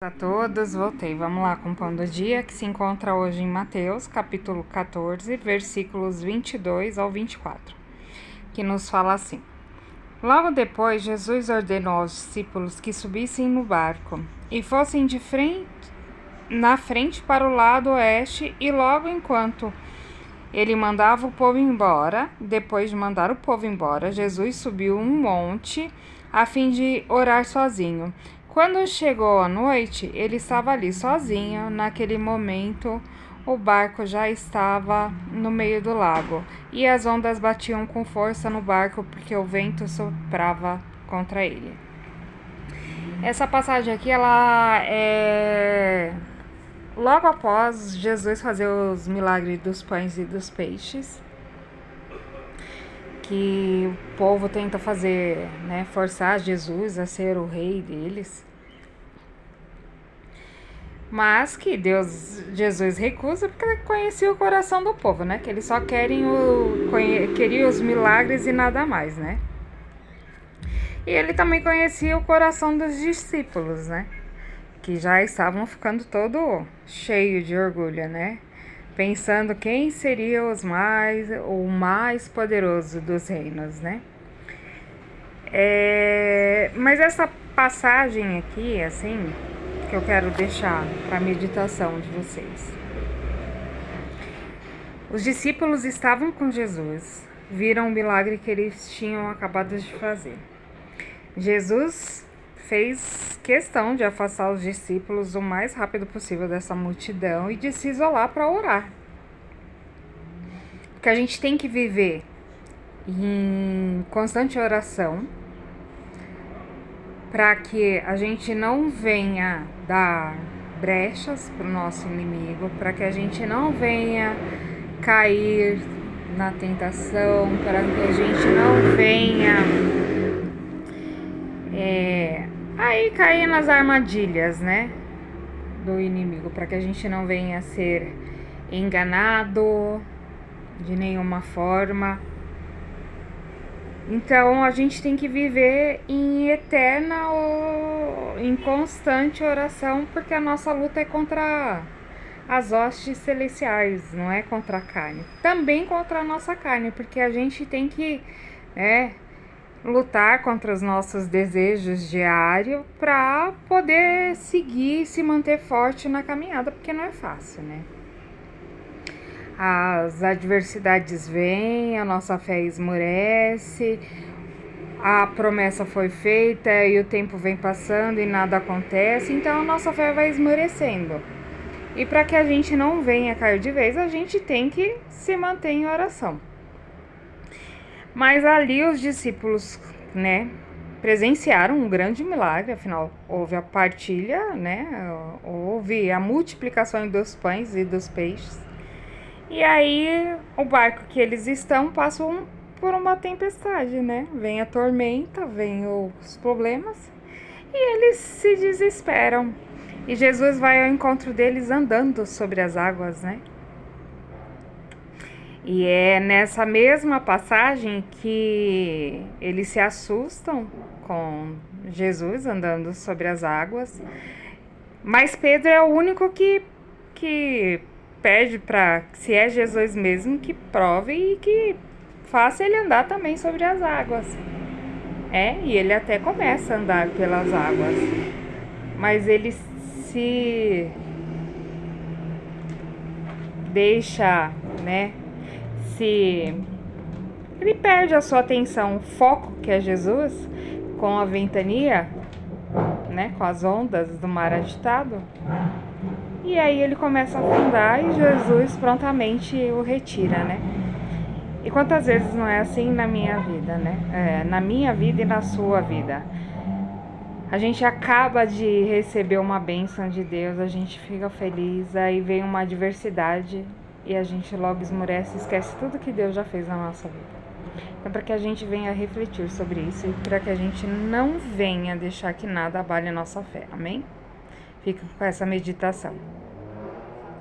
A todos, voltei. Vamos lá com o pão do dia, que se encontra hoje em Mateus, capítulo 14, versículos 22 ao 24, que nos fala assim: Logo depois, Jesus ordenou aos discípulos que subissem no barco e fossem na frente para o lado oeste, e logo enquanto ele mandava o povo embora, depois de mandar o povo embora, Jesus subiu um monte a fim de orar sozinho. Quando chegou a noite, ele estava ali sozinho. Naquele momento, o barco já estava no meio do lago e as ondas batiam com força no barco porque o vento soprava contra ele. Essa passagem aqui, ela é logo após Jesus fazer os milagres dos pães e dos peixes, que o povo tenta fazer, forçar Jesus a ser o rei deles, mas que Jesus recusa porque conhecia o coração do povo, que eles só queriam os milagres e nada mais, E ele também conhecia o coração dos discípulos, que já estavam ficando todo cheio de orgulho, pensando quem seria o mais poderoso dos reinos, Mas essa passagem aqui, assim, que eu quero deixar para a meditação de vocês. Os discípulos estavam com Jesus, viram o milagre que eles tinham acabado de fazer. Jesus fez questão de afastar os discípulos o mais rápido possível dessa multidão e de se isolar para orar. Porque a gente tem que viver em constante oração para que a gente não venha dar brechas para o nosso inimigo, para que a gente não venha cair na tentação, para que a gente não venha aí cair nas armadilhas, do inimigo, para que a gente não venha ser enganado de nenhuma forma. Então a gente tem que viver em constante oração, porque a nossa luta é contra as hostes celestiais, não é contra a carne. Também contra a nossa carne, porque a gente tem que lutar contra os nossos desejos diários para poder seguir e se manter forte na caminhada, porque não é fácil, As adversidades vêm, a nossa fé esmorece, a promessa foi feita e o tempo vem passando e nada acontece, então a nossa fé vai esmorecendo. E para que a gente não venha cair de vez, a gente tem que se manter em oração. Mas ali os discípulos, presenciaram um grande milagre, afinal houve a partilha, houve a multiplicação dos pães e dos peixes. E aí o barco que eles estão passa por uma tempestade, Vem a tormenta, vem os problemas e eles se desesperam. E Jesus vai ao encontro deles andando sobre as águas, E é nessa mesma passagem que eles se assustam com Jesus andando sobre as águas. Mas Pedro é o único que pede para, se é Jesus mesmo, que prove e que faça ele andar também sobre as águas. E ele até começa a andar pelas águas. Mas ele se deixa, ele perde a sua atenção, o foco que é Jesus, com a ventania, com as ondas do mar agitado. E aí ele começa a afundar e Jesus prontamente o retira, E quantas vezes não é assim na minha vida, na minha vida e na sua vida? A gente acaba de receber uma bênção de Deus, a gente fica feliz, aí vem uma adversidade e a gente logo esmorece e esquece tudo que Deus já fez na nossa vida. Então, para que a gente venha refletir sobre isso e para que a gente não venha deixar que nada abale a nossa fé, amém? Fica com essa meditação.